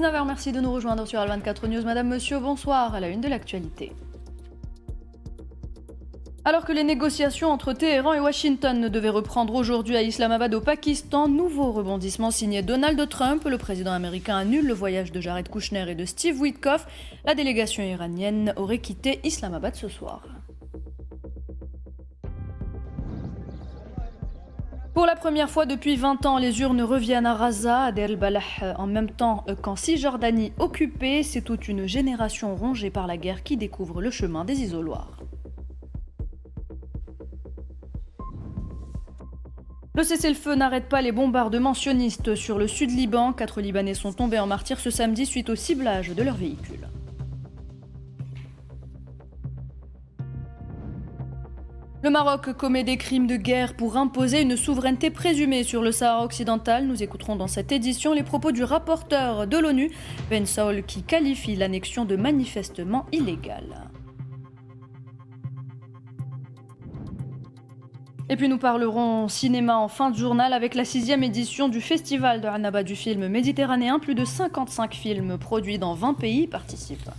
19h, merci de nous rejoindre sur Al24 News. Madame, monsieur, bonsoir. À la une de l'actualité. Alors que les négociations entre Téhéran et Washington devaient reprendre aujourd'hui à Islamabad au Pakistan, nouveau rebondissement signé Donald Trump. Le président américain annule le voyage de Jared Kushner et de Steve Witkoff. La délégation iranienne aurait quitté Islamabad ce soir. Pour la première fois depuis 20 ans, les urnes reviennent à Raza, à Deir el-Balah, en même temps qu'en Cisjordanie occupée. C'est toute une génération rongée par la guerre qui découvre le chemin des isoloirs. Le cessez-le-feu n'arrête pas les bombardements sionistes sur le sud Liban. 4 Libanais sont tombés en martyrs ce samedi suite au ciblage de leurs véhicules. Le Maroc commet des crimes de guerre pour imposer une souveraineté présumée sur le Sahara occidental. Nous écouterons dans cette édition les propos du rapporteur de l'ONU, Ben Saul, qui qualifie l'annexion de manifestement illégale. Et puis nous parlerons cinéma en fin de journal avec la 6e édition du Festival de Annaba du film méditerranéen. Plus de 55 films produits dans 20 pays y participent.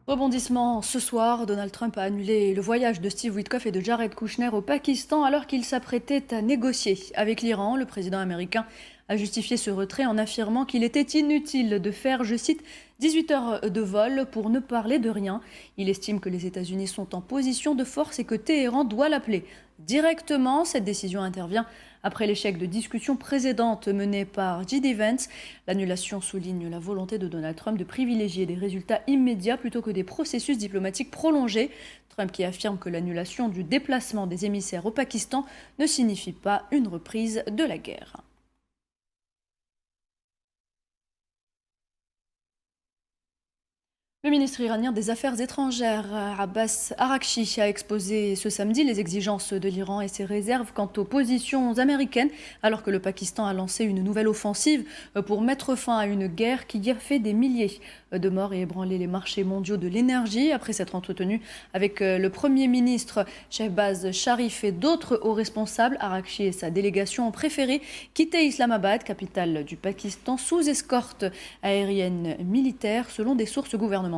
Rebondissement ce soir, Donald Trump a annulé le voyage de Steve Witkoff et de Jared Kushner au Pakistan alors qu'ils s'apprêtaient à négocier avec l'Iran. Le président américain a justifié ce retrait en affirmant qu'il était inutile de faire, je cite, 18 heures de vol pour ne parler de rien. Il estime que les États-Unis sont en position de force et que Téhéran doit l'appeler directement. Cette décision intervient après l'échec de discussions précédentes menées par J.D. Vance. L'annulation souligne la volonté de Donald Trump de privilégier des résultats immédiats plutôt que des processus diplomatiques prolongés. Trump qui affirme que l'annulation du déplacement des émissaires au Pakistan ne signifie pas une reprise de la guerre. Le ministre iranien des Affaires étrangères, Abbas Araghchi, a exposé ce samedi les exigences de l'Iran et ses réserves quant aux positions américaines, alors que le Pakistan a lancé une nouvelle offensive pour mettre fin à une guerre qui a fait des milliers de morts et ébranlé les marchés mondiaux de l'énergie. Après s'être entretenu avec le Premier ministre Shehbaz Sharif et d'autres hauts responsables, Araghchi et sa délégation ont préféré quitter Islamabad, capitale du Pakistan, sous escorte aérienne militaire, selon des sources gouvernementales.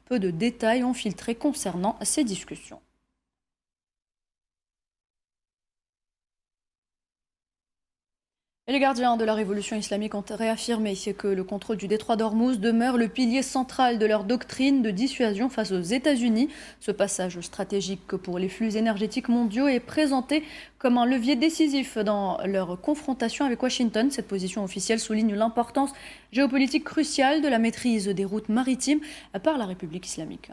Peu de détails ont filtré concernant ces discussions. Et les gardiens de la révolution islamique ont réaffirmé que le contrôle du détroit d'Ormuz demeure le pilier central de leur doctrine de dissuasion face aux États-Unis. Ce passage stratégique pour les flux énergétiques mondiaux est présenté comme un levier décisif dans leur confrontation avec Washington. Cette position officielle souligne l'importance géopolitique cruciale de la maîtrise des routes maritimes par la République islamique.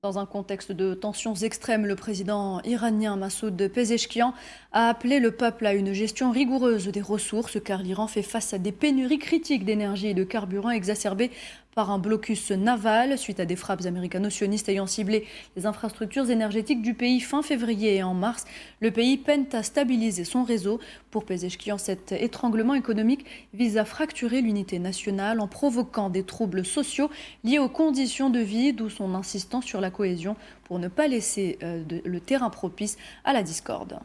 Dans un contexte de tensions extrêmes, le président iranien Massoud Pezeshkian a appelé le peuple à une gestion rigoureuse des ressources car l'Iran fait face à des pénuries critiques d'énergie et de carburant exacerbées par un blocus naval suite à des frappes américano-sionistes ayant ciblé les infrastructures énergétiques du pays fin février et en mars. Le pays peine à stabiliser son réseau. Pour Pezeshkian, cet étranglement économique vise à fracturer l'unité nationale en provoquant des troubles sociaux liés aux conditions de vie, d'où son insistance sur la cohésion pour ne pas laisser le terrain propice à la discorde.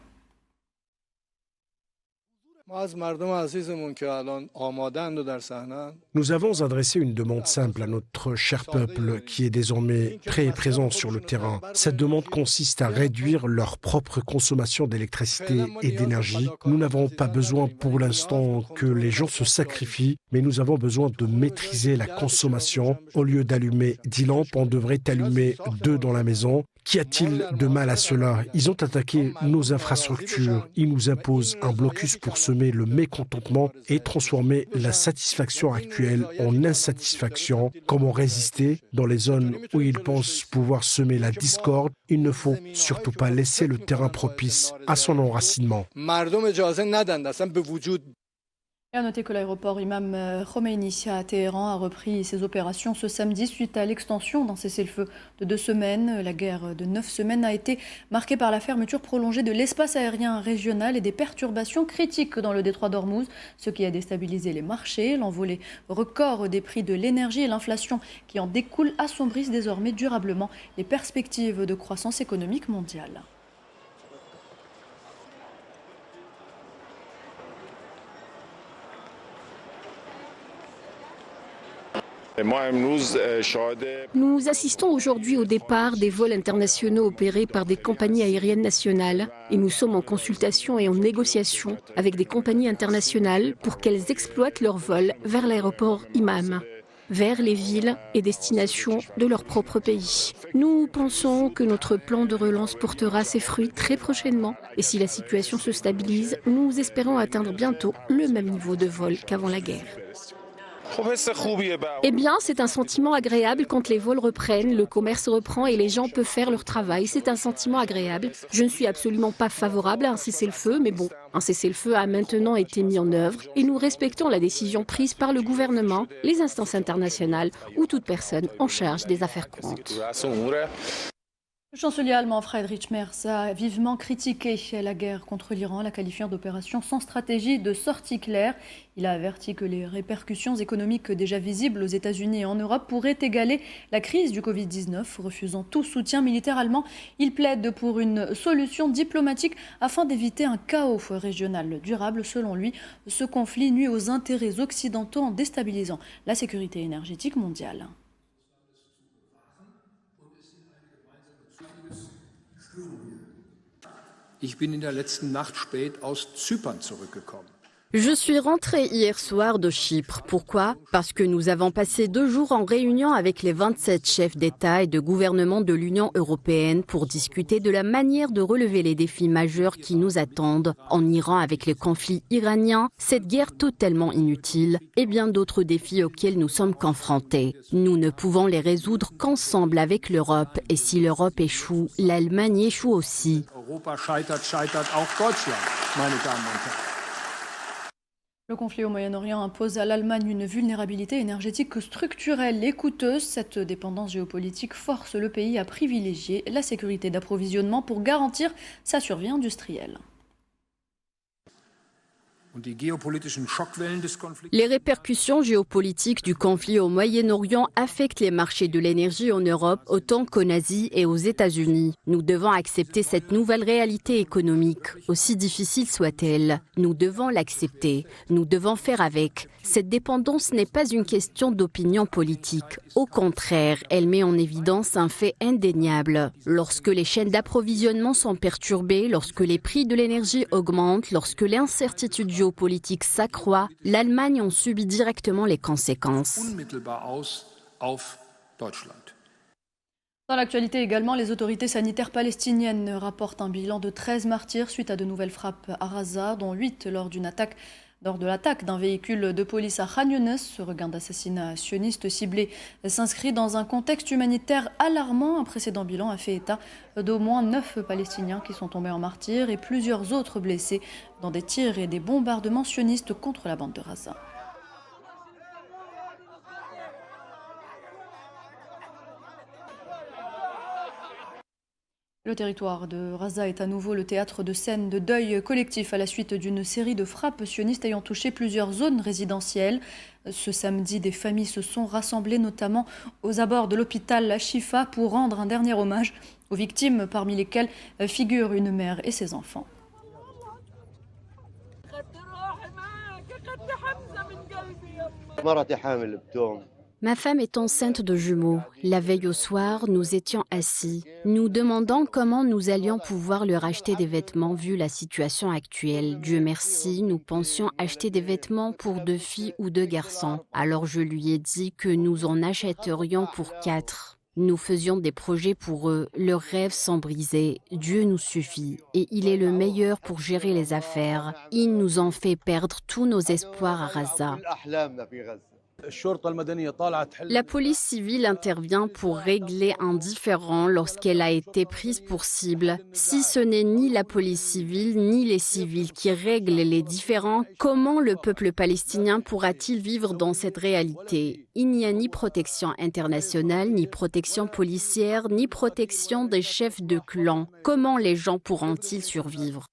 Nous avons adressé une demande simple à notre cher peuple qui est désormais prêt et présent sur le terrain. Cette demande consiste à réduire leur propre consommation d'électricité et d'énergie. Nous n'avons pas besoin pour l'instant que les gens se sacrifient, mais nous avons besoin de maîtriser la consommation. Au lieu d'allumer 10 lampes, on devrait allumer 2 dans la maison. Qu'y a-t-il de mal à cela? Ils ont attaqué nos infrastructures. Ils nous imposent un blocus pour semer le mécontentement et transformer la satisfaction actuelle en insatisfaction. Comment résister dans les zones où ils pensent pouvoir semer la discorde? Il ne faut surtout pas laisser le terrain propice à son enracinement. Et à noter que l'aéroport Imam Khomeini à Téhéran a repris ses opérations ce samedi suite à l'extension d'un cessez-le-feu de 2 semaines. La guerre de 9 semaines a été marquée par la fermeture prolongée de l'espace aérien régional et des perturbations critiques dans le détroit d'Ormuz, ce qui a déstabilisé les marchés. L'envolée record des prix de l'énergie et l'inflation qui en découle assombrissent désormais durablement les perspectives de croissance économique mondiale. Nous assistons aujourd'hui au départ des vols internationaux opérés par des compagnies aériennes nationales et nous sommes en consultation et en négociation avec des compagnies internationales pour qu'elles exploitent leurs vols vers l'aéroport Imam, vers les villes et destinations de leur propre pays. Nous pensons que notre plan de relance portera ses fruits très prochainement et si la situation se stabilise, nous espérons atteindre bientôt le même niveau de vol qu'avant la guerre. Eh bien, c'est un sentiment agréable quand les vols reprennent, le commerce reprend et les gens peuvent faire leur travail. C'est un sentiment agréable. Je ne suis absolument pas favorable à un cessez-le-feu, mais bon, un cessez-le-feu a maintenant été mis en œuvre et nous respectons la décision prise par le gouvernement, les instances internationales ou toute personne en charge des affaires courantes. Le chancelier allemand Friedrich Merz a vivement critiqué la guerre contre l'Iran, la qualifiant d'opération sans stratégie de sortie claire. Il a averti que les répercussions économiques déjà visibles aux États-Unis et en Europe pourraient égaler la crise du Covid-19. Refusant tout soutien militaire allemand, il plaide pour une solution diplomatique afin d'éviter un chaos régional durable. Selon lui, ce conflit nuit aux intérêts occidentaux en déstabilisant la sécurité énergétique mondiale. Ich bin in der letzten Nacht spät aus Zypern zurückgekommen. Je suis rentrée hier soir de Chypre. Pourquoi? Parce que nous avons passé 2 jours en réunion avec les 27 chefs d'État et de gouvernement de l'Union européenne pour discuter de la manière de relever les défis majeurs qui nous attendent en Iran avec les conflits iraniens, cette guerre totalement inutile et bien d'autres défis auxquels nous sommes confrontés. Nous ne pouvons les résoudre qu'ensemble avec l'Europe et si l'Europe échoue, l'Allemagne échoue aussi. Europa scheitert, scheitert auch Deutschland, meine Damen und Herren. Le conflit au Moyen-Orient impose à l'Allemagne une vulnérabilité énergétique structurelle et coûteuse. Cette dépendance géopolitique force le pays à privilégier la sécurité d'approvisionnement pour garantir sa survie industrielle. Les répercussions géopolitiques du conflit au Moyen-Orient affectent les marchés de l'énergie en Europe autant qu'en Asie et aux États-Unis. Nous devons accepter cette nouvelle réalité économique, aussi difficile soit-elle. Nous devons l'accepter. Nous devons faire avec. Cette dépendance n'est pas une question d'opinion politique. Au contraire, elle met en évidence un fait indéniable. Lorsque les chaînes d'approvisionnement sont perturbées, lorsque les prix de l'énergie augmentent, lorsque l'incertitude géopolitique s'accroît, l'Allemagne en subit directement les conséquences. Dans l'actualité également, les autorités sanitaires palestiniennes rapportent un bilan de 13 martyrs suite à de nouvelles frappes à Raza, dont 8 lors de l'attaque d'un véhicule de police à Khan Younes. Ce regain d'assassinat sioniste ciblé s'inscrit dans un contexte humanitaire alarmant. Un précédent bilan a fait état d'au moins 9 Palestiniens qui sont tombés en martyrs et plusieurs autres blessés dans des tirs et des bombardements sionistes contre la bande de Raza. Le territoire de Raza est à nouveau le théâtre de scènes de deuil collectif à la suite d'une série de frappes sionistes ayant touché plusieurs zones résidentielles. Ce samedi, des familles se sont rassemblées notamment aux abords de l'hôpital Shifa pour rendre un dernier hommage aux victimes, parmi lesquelles figurent une mère et ses enfants. Ma femme est enceinte de jumeaux. La veille au soir, nous étions assis. Nous demandons comment nous allions pouvoir leur acheter des vêtements vu la situation actuelle. Dieu merci, nous pensions acheter des vêtements pour 2 filles ou 2 garçons. Alors je lui ai dit que nous en achèterions pour 4. Nous faisions des projets pour eux. Leurs rêves sont brisés. Dieu nous suffit. Et il est le meilleur pour gérer les affaires. Il nous en fait perdre tous nos espoirs à Raza. La police civile intervient pour régler un différend lorsqu'elle a été prise pour cible. Si ce n'est ni la police civile ni les civils qui règlent les différends, comment le peuple palestinien pourra-t-il vivre dans cette réalité? Il n'y a ni protection internationale, ni protection policière, ni protection des chefs de clan. Comment les gens pourront-ils survivre?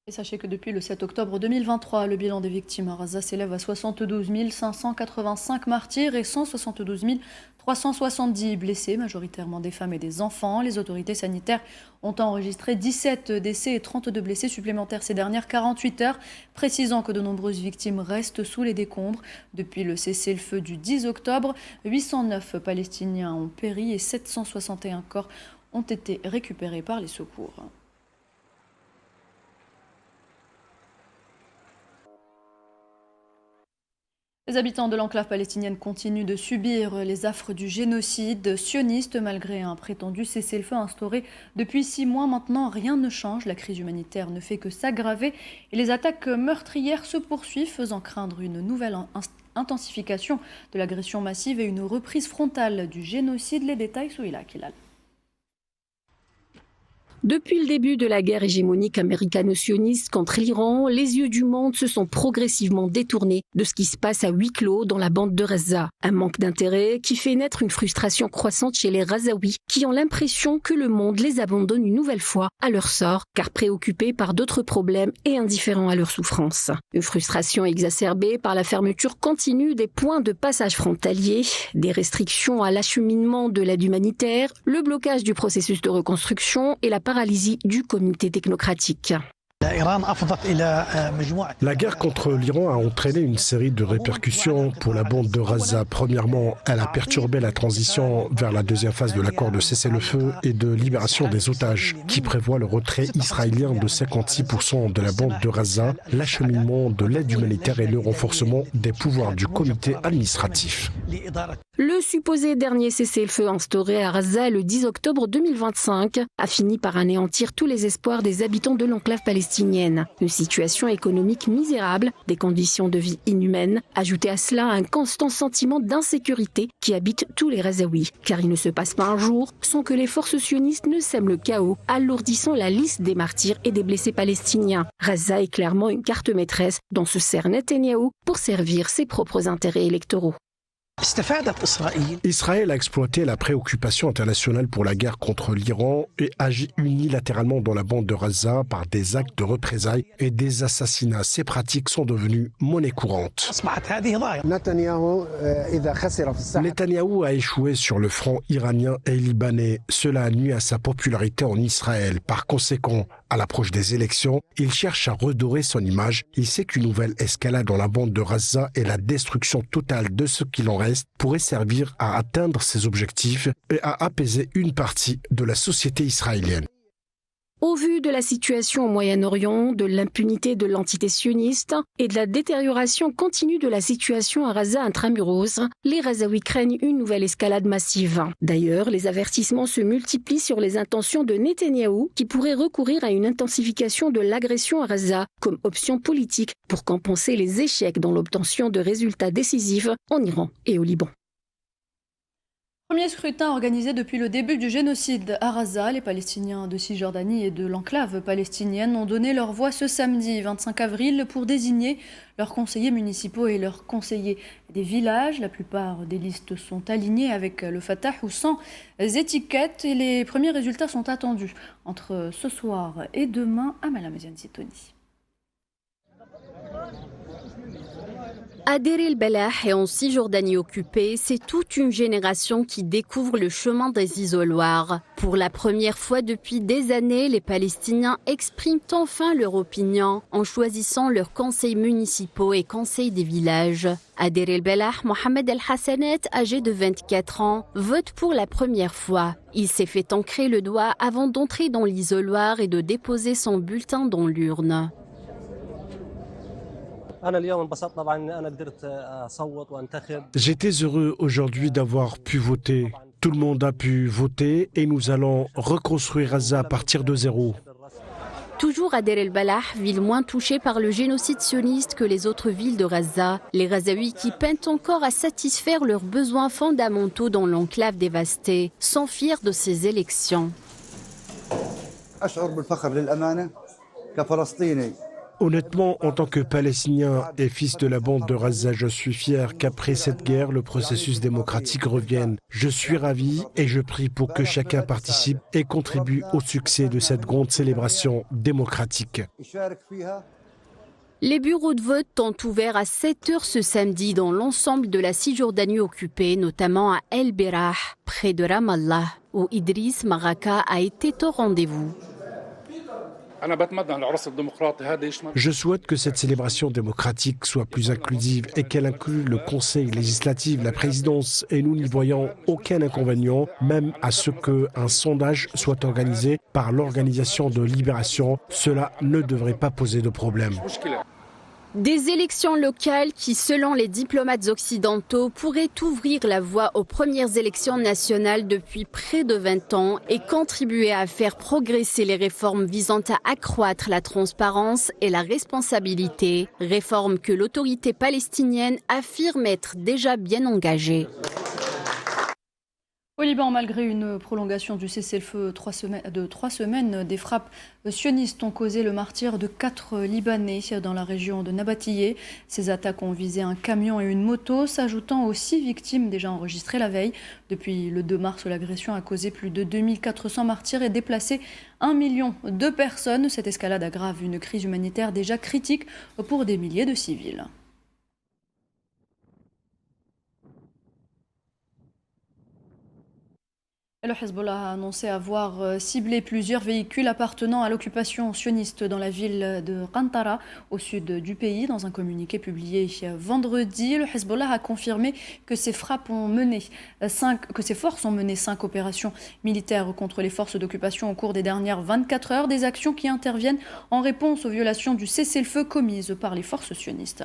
Et sachez que depuis le 7 octobre 2023, le bilan des victimes à Gaza s'élève à 72 585 martyrs et 172 370 blessés, majoritairement des femmes et des enfants. Les autorités sanitaires ont enregistré 17 décès et 32 blessés supplémentaires ces dernières 48 heures, précisant que de nombreuses victimes restent sous les décombres. Depuis le cessez-le-feu du 10 octobre, 809 Palestiniens ont péri et 761 corps ont été récupérés par les secours. Les habitants de l'enclave palestinienne continuent de subir les affres du génocide sioniste malgré un prétendu cessez-le-feu instauré depuis 6 mois maintenant. Rien ne change, la crise humanitaire ne fait que s'aggraver et les attaques meurtrières se poursuivent, faisant craindre une nouvelle intensification de l'agression massive et une reprise frontale du génocide. Les détails sous Ila Kilal. Depuis le début de la guerre hégémonique américano-sioniste contre l'Iran, les yeux du monde se sont progressivement détournés de ce qui se passe à huis clos dans la bande de Gaza. Un manque d'intérêt qui fait naître une frustration croissante chez les Gazaouis qui ont l'impression que le monde les abandonne une nouvelle fois à leur sort, car préoccupés par d'autres problèmes et indifférents à leur souffrance. Une frustration exacerbée par la fermeture continue des points de passage frontaliers, des restrictions à l'acheminement de l'aide humanitaire, le blocage du processus de reconstruction et la paralysie du comité technocratique. La guerre contre l'Iran a entraîné une série de répercussions pour la bande de Gaza. Premièrement, elle a perturbé la transition vers la deuxième phase de l'accord de cessez-le-feu et de libération des otages, qui prévoit le retrait israélien de 56% de la bande de Gaza, l'acheminement de l'aide humanitaire et le renforcement des pouvoirs du comité administratif. Le supposé dernier cessez-le-feu instauré à Gaza le 10 octobre 2025 a fini par anéantir tous les espoirs des habitants de l'enclave palestinienne. Une situation économique misérable, des conditions de vie inhumaines, ajoutées à cela un constant sentiment d'insécurité qui habite tous les Gazaouis. Car il ne se passe pas un jour sans que les forces sionistes ne sèment le chaos, alourdissant la liste des martyrs et des blessés palestiniens. Gaza est clairement une carte maîtresse dont se sert Netanyahou pour servir ses propres intérêts électoraux. Israël a exploité la préoccupation internationale pour la guerre contre l'Iran et agit unilatéralement dans la bande de Gaza par des actes de représailles et des assassinats. Ces pratiques sont devenues monnaie courante. Netanyahou a échoué sur le front iranien et libanais. Cela a nui à sa popularité en Israël. Par conséquent, à l'approche des élections, il cherche à redorer son image. Il sait qu'une nouvelle escalade dans la bande de Gaza et la destruction totale de ce qu'il en reste pourrait servir à atteindre ses objectifs et à apaiser une partie de la société israélienne. Au vu de la situation au Moyen-Orient, de l'impunité de l'entité sioniste et de la détérioration continue de la situation à Gaza intramuros, les Gazaouis craignent une nouvelle escalade massive. D'ailleurs, les avertissements se multiplient sur les intentions de Netanyahou qui pourrait recourir à une intensification de l'agression à Gaza comme option politique pour compenser les échecs dans l'obtention de résultats décisifs en Iran et au Liban. Premier scrutin organisé depuis le début du génocide à Gaza. Les Palestiniens de Cisjordanie et de l'enclave palestinienne ont donné leur voix ce samedi 25 avril pour désigner leurs conseillers municipaux et leurs conseillers des villages. La plupart des listes sont alignées avec le Fatah ou sans étiquettes et les premiers résultats sont attendus entre ce soir et demain à Malamaziane Sitoni. À Deir el-Belah et en Cisjordanie occupée, c'est toute une génération qui découvre le chemin des isoloirs. Pour la première fois depuis des années, les Palestiniens expriment enfin leur opinion en choisissant leurs conseils municipaux et conseils des villages. À Deir el-Belah, Mohamed El-Hassanet, âgé de 24 ans, vote pour la première fois. Il s'est fait ancrer le doigt avant d'entrer dans l'isoloir et de déposer son bulletin dans l'urne. J'étais heureux aujourd'hui d'avoir pu voter. Tout le monde a pu voter et nous allons reconstruire Gaza à partir de zéro. Toujours à Deir el-Balah, ville moins touchée par le génocide sioniste que les autres villes de Gaza, les Gazaouis qui peinent encore à satisfaire leurs besoins fondamentaux dans l'enclave dévastée sont fiers de ces élections. Honnêtement, en tant que Palestinien et fils de la bande de Gaza, je suis fier qu'après cette guerre, le processus démocratique revienne. Je suis ravi et je prie pour que chacun participe et contribue au succès de cette grande célébration démocratique. Les bureaux de vote ont ouvert à 7 h ce samedi dans l'ensemble de la Cisjordanie occupée, notamment à El Berah, près de Ramallah, où Idriss Maraka a été au rendez-vous. Je souhaite que cette célébration démocratique soit plus inclusive et qu'elle inclue le Conseil législatif, la présidence, et nous n'y voyons aucun inconvénient, même à ce qu'un sondage soit organisé par l'Organisation de Libération. Cela ne devrait pas poser de problème. Des élections locales qui, selon les diplomates occidentaux, pourraient ouvrir la voie aux premières élections nationales depuis près de 20 ans et contribuer à faire progresser les réformes visant à accroître la transparence et la responsabilité, réformes que l'autorité palestinienne affirme être déjà bien engagée. Au Liban, malgré une prolongation du cessez-le-feu de 3 semaines, des frappes sionistes ont causé le martyre de 4 Libanais dans la région de Nabatillé. Ces attaques ont visé un camion et une moto, s'ajoutant aux 6 victimes déjà enregistrées la veille. Depuis le 2 mars, l'agression a causé plus de 2400 martyrs et déplacé 1 million de personnes. Cette escalade aggrave une crise humanitaire déjà critique pour des milliers de civils. Le Hezbollah a annoncé avoir ciblé plusieurs véhicules appartenant à l'occupation sioniste dans la ville de Qantara, au sud du pays. Dans un communiqué publié vendredi, le Hezbollah a confirmé que ses forces ont mené 5 opérations militaires contre les forces d'occupation au cours des dernières 24 heures, des actions qui interviennent en réponse aux violations du cessez-le-feu commises par les forces sionistes.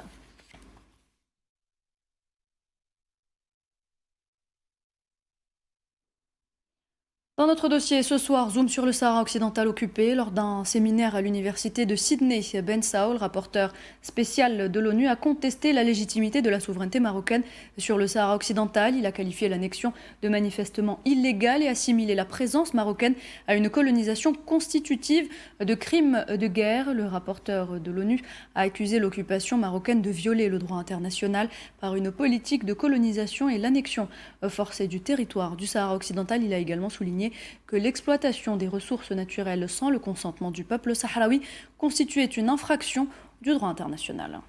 Dans notre dossier ce soir, zoom sur le Sahara occidental occupé. Lors d'un séminaire à l'université de Sydney, Ben Saul, rapporteur spécial de l'ONU, a contesté la légitimité de la souveraineté marocaine sur le Sahara occidental. Il a qualifié l'annexion de manifestement illégale et assimilé la présence marocaine à une colonisation constitutive de crimes de guerre. Le rapporteur de l'ONU a accusé l'occupation marocaine de violer le droit international par une politique de colonisation et l'annexion forcée du territoire du Sahara occidental. Il a également souligné que l'exploitation des ressources naturelles sans le consentement du peuple sahraoui constituait une infraction du droit international.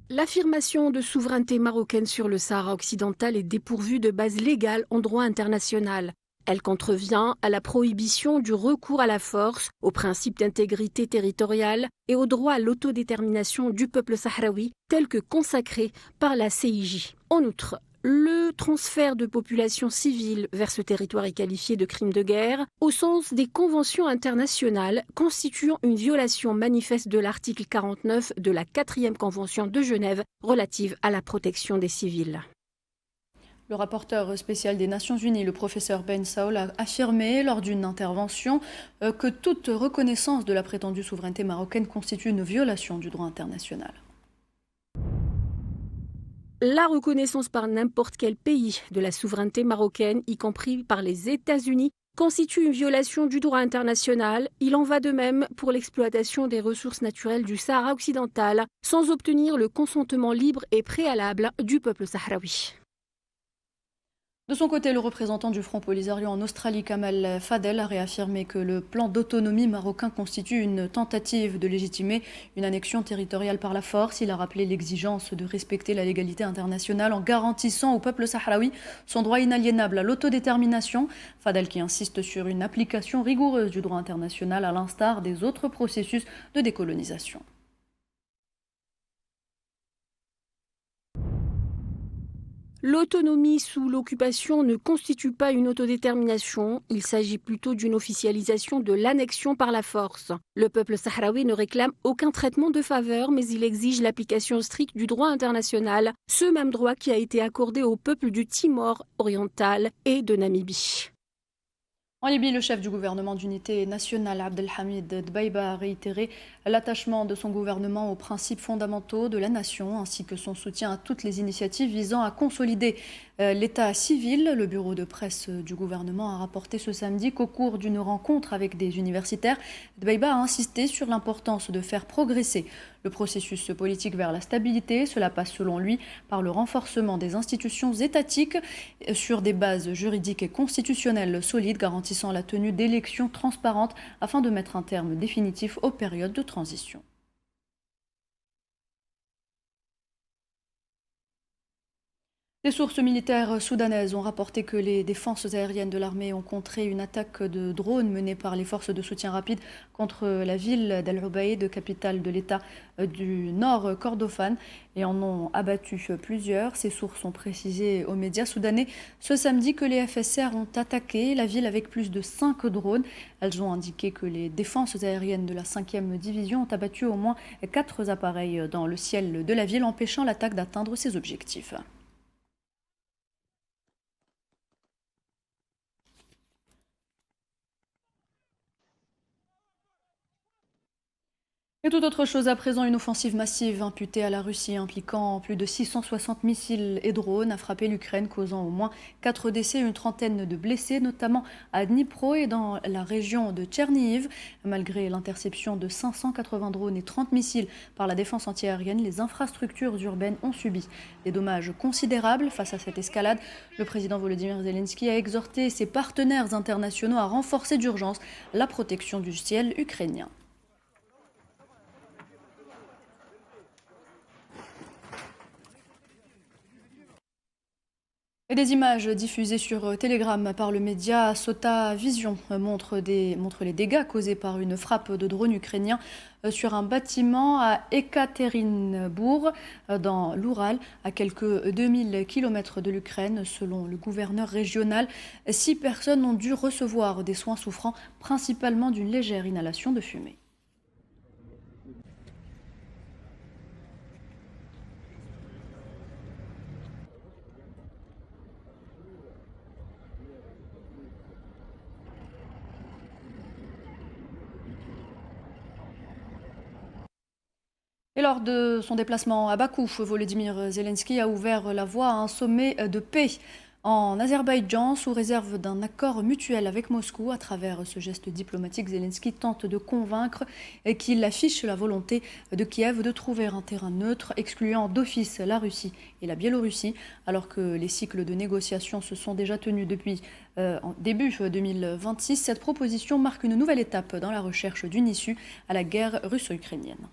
L'affirmation de souveraineté marocaine sur le Sahara occidental est dépourvue de base légale en droit international. Elle contrevient à la prohibition du recours à la force, au principe d'intégrité territoriale et au droit à l'autodétermination du peuple sahraoui, tel que consacré par la CIJ. En outre, le transfert de population civile vers ce territoire est qualifié de crime de guerre au sens des conventions internationales constituant une violation manifeste de l'article 49 de la 4e Convention de Genève relative à la protection des civils. Le rapporteur spécial des Nations Unies, le professeur Ben Saul, a affirmé lors d'une intervention que toute reconnaissance de la prétendue souveraineté marocaine constitue une violation du droit international. La reconnaissance par n'importe quel pays de la souveraineté marocaine, y compris par les États-Unis, constitue une violation du droit international. Il en va de même pour l'exploitation des ressources naturelles du Sahara occidental, sans obtenir le consentement libre et préalable du peuple sahraoui. De son côté, le représentant du Front Polisario en Australie, Kamal Fadel, a réaffirmé que le plan d'autonomie marocain constitue une tentative de légitimer une annexion territoriale par la force. Il a rappelé l'exigence de respecter la légalité internationale en garantissant au peuple sahraoui son droit inaliénable à l'autodétermination. Fadel qui insiste sur une application rigoureuse du droit international à l'instar des autres processus de décolonisation. L'autonomie sous l'occupation ne constitue pas une autodétermination, il s'agit plutôt d'une officialisation de l'annexion par la force. Le peuple sahraoui ne réclame aucun traitement de faveur, mais il exige l'application stricte du droit international, ce même droit qui a été accordé au peuple du Timor oriental et de Namibie. En Libye, le chef du gouvernement d'unité nationale, Abdelhamid Dbaïba, a réitéré l'attachement de son gouvernement aux principes fondamentaux de la nation, ainsi que son soutien à toutes les initiatives visant à consolider l'état civil. Le bureau de presse du gouvernement a rapporté ce samedi qu'au cours d'une rencontre avec des universitaires, Dbaïba a insisté sur l'importance de faire progresser le processus politique vers la stabilité. Cela passe selon lui par le renforcement des institutions étatiques sur des bases juridiques et constitutionnelles solides, garantissant la tenue d'élections transparentes afin de mettre un terme définitif aux périodes de transition. Des sources militaires soudanaises ont rapporté que les défenses aériennes de l'armée ont contré une attaque de drones menée par les forces de soutien rapide contre la ville d'Al Ubaïd, capitale de l'État du Nord Kordofan, et en ont abattu plusieurs. Ces sources ont précisé aux médias soudanais ce samedi que les FSR ont attaqué la ville avec plus de 5 drones. Elles ont indiqué que les défenses aériennes de la 5e division ont abattu au moins 4 appareils dans le ciel de la ville, empêchant l'attaque d'atteindre ses objectifs. Et toute autre chose à présent, une offensive massive imputée à la Russie impliquant plus de 660 missiles et drones a frappé l'Ukraine, causant au moins 4 décès et une trentaine de blessés, notamment à Dnipro et dans la région de Tchernihiv. Malgré l'interception de 580 drones et 30 missiles par la défense antiaérienne, les infrastructures urbaines ont subi des dommages considérables. Face à cette escalade, le président Volodymyr Zelensky a exhorté ses partenaires internationaux à renforcer d'urgence la protection du ciel ukrainien. Et des images diffusées sur Telegram par le média Sota Vision montrent les dégâts causés par une frappe de drone ukrainien sur un bâtiment à Ekaterinbourg, dans l'Oural, à quelques 2000 km de l'Ukraine. Selon le gouverneur régional, 6 personnes ont dû recevoir des soins souffrant principalement d'une légère inhalation de fumée. Et lors de son déplacement à Bakou, Volodymyr Zelensky a ouvert la voie à un sommet de paix en Azerbaïdjan sous réserve d'un accord mutuel avec Moscou. À travers ce geste diplomatique, Zelensky tente de convaincre qu'il affiche la volonté de Kiev de trouver un terrain neutre, excluant d'office la Russie et la Biélorussie, alors que les cycles de négociations se sont déjà tenus depuis en début 2026. Cette proposition marque une nouvelle étape dans la recherche d'une issue à la guerre russo-ukrainienne.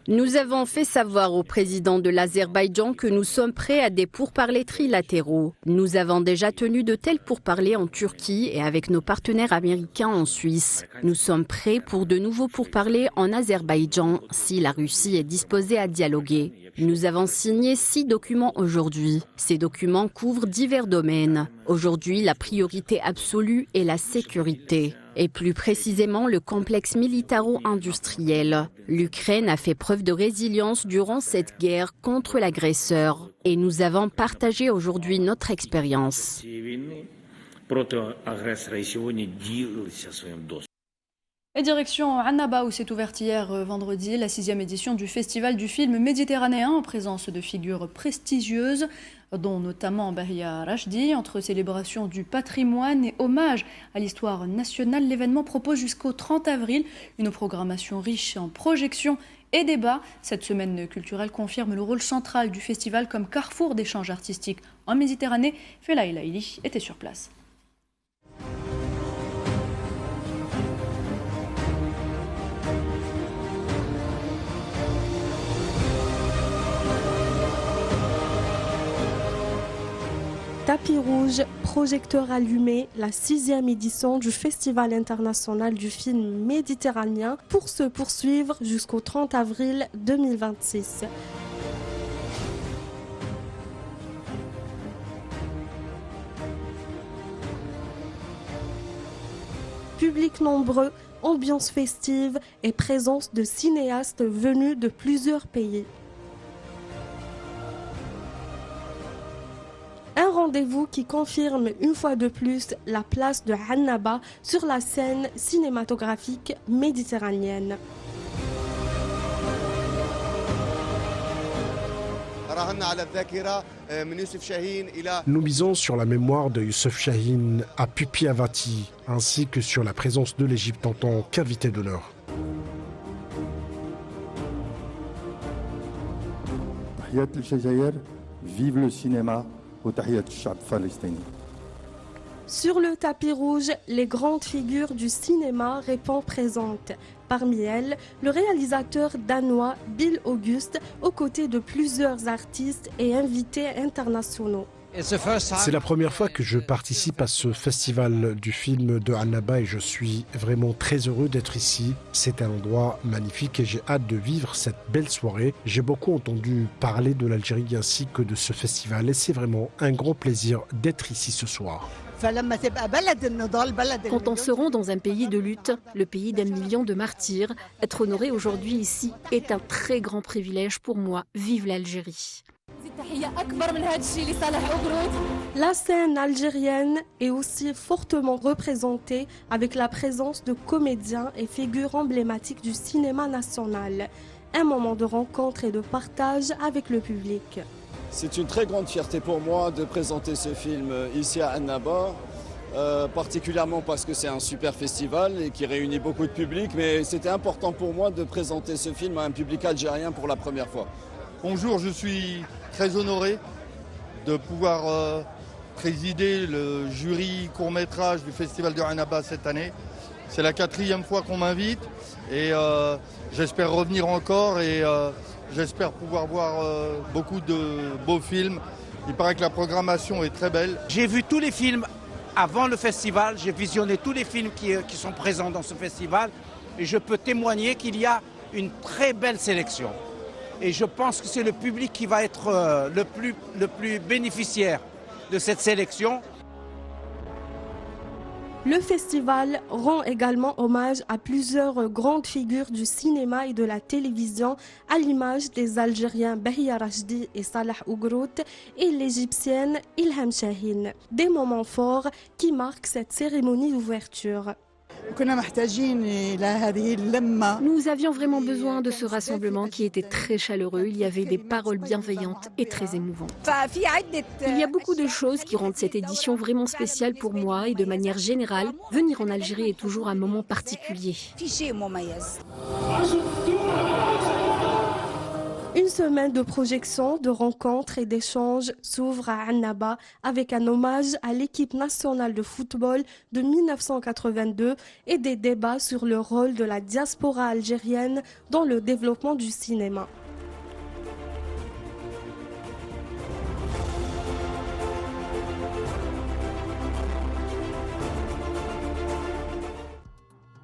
Nous avons fait savoir au président de l'Azerbaïdjan que nous sommes prêts à des pourparlers trilatéraux. Nous avons déjà tenu de tels pourparlers en Turquie et avec nos partenaires américains en Suisse. Nous sommes prêts pour de nouveaux pourparlers en Azerbaïdjan si la Russie est disposée à dialoguer. Nous avons signé 6 documents aujourd'hui. Ces documents couvrent divers domaines. Aujourd'hui, la priorité absolue est la sécurité. Et plus précisément le complexe militaro-industriel. L'Ukraine a fait preuve de résilience durant cette guerre contre l'agresseur. Et nous avons partagé aujourd'hui notre expérience. Et direction Annaba où s'est ouverte hier vendredi la 6e édition du Festival du film méditerranéen en présence de figures prestigieuses, dont notamment Bahia Rachdi. Entre célébration du patrimoine et hommage à l'histoire nationale, l'événement propose jusqu'au 30 avril une programmation riche en projections et débats. Cette semaine culturelle confirme le rôle central du festival comme carrefour d'échanges artistiques en Méditerranée. Felaï Laïli était sur place. Tapis rouge, projecteur allumé, la 6e édition du Festival international du film méditerranéen pour se poursuivre jusqu'au 30 avril 2026. Public nombreux, ambiance festive et présence de cinéastes venus de plusieurs pays. rendez-vous qui confirme une fois de plus la place de Annaba sur la scène cinématographique méditerranéenne. Nous misons sur la mémoire de Youssef Chahine à Pupi Avati, ainsi que sur la présence de l'Égypte en tant qu'invité d'honneur. Vive le cinéma, Sur le tapis rouge, les grandes figures du cinéma répondent présentes. Parmi elles, le réalisateur danois Bill August, aux côtés de plusieurs artistes et invités internationaux. C'est la première fois que je participe à ce festival du film de Annaba et je suis vraiment très heureux d'être ici. C'est un endroit magnifique et j'ai hâte de vivre cette belle soirée. J'ai beaucoup entendu parler de l'Algérie ainsi que de ce festival et c'est vraiment un grand plaisir d'être ici ce soir. Quand on se rend dans un pays de lutte, le pays d'un million de martyrs, être honoré aujourd'hui ici est un très grand privilège pour moi. Vive l'Algérie. La scène algérienne est aussi fortement représentée avec la présence de comédiens et figures emblématiques du cinéma national. Un moment de rencontre et de partage avec le public. C'est une très grande fierté pour moi de présenter ce film ici à Annaba, particulièrement parce que c'est un super festival et qui réunit beaucoup de public, mais c'était important pour moi de présenter ce film à un public algérien pour la première fois. Bonjour, je suis très honoré de pouvoir présider le jury court-métrage du Festival de Annaba cette année. C'est la 4e fois qu'on m'invite et j'espère revenir encore et j'espère pouvoir voir beaucoup de beaux films. Il paraît que la programmation est très belle. J'ai vu tous les films avant le festival, j'ai visionné tous les films qui sont présents dans ce festival et je peux témoigner qu'il y a une très belle sélection. Et je pense que c'est le public qui va être le plus bénéficiaire de cette sélection. Le festival rend également hommage à plusieurs grandes figures du cinéma et de la télévision, à l'image des Algériens Bahia Rachdi et Salah Ougrout et l'Égyptienne Ilham Chahine. Des moments forts qui marquent cette cérémonie d'ouverture. Nous avions vraiment besoin de ce rassemblement qui était très chaleureux. Il y avait des paroles bienveillantes et très émouvantes. Il y a beaucoup de choses qui rendent cette édition vraiment spéciale pour moi et de manière générale, venir en Algérie est toujours un moment particulier. Une semaine de projection, de rencontres et d'échanges s'ouvre à Annaba avec un hommage à l'équipe nationale de football de 1982 et des débats sur le rôle de la diaspora algérienne dans le développement du cinéma.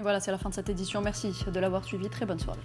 Et voilà, c'est la fin de cette édition. Merci de l'avoir suivi. Très bonne soirée.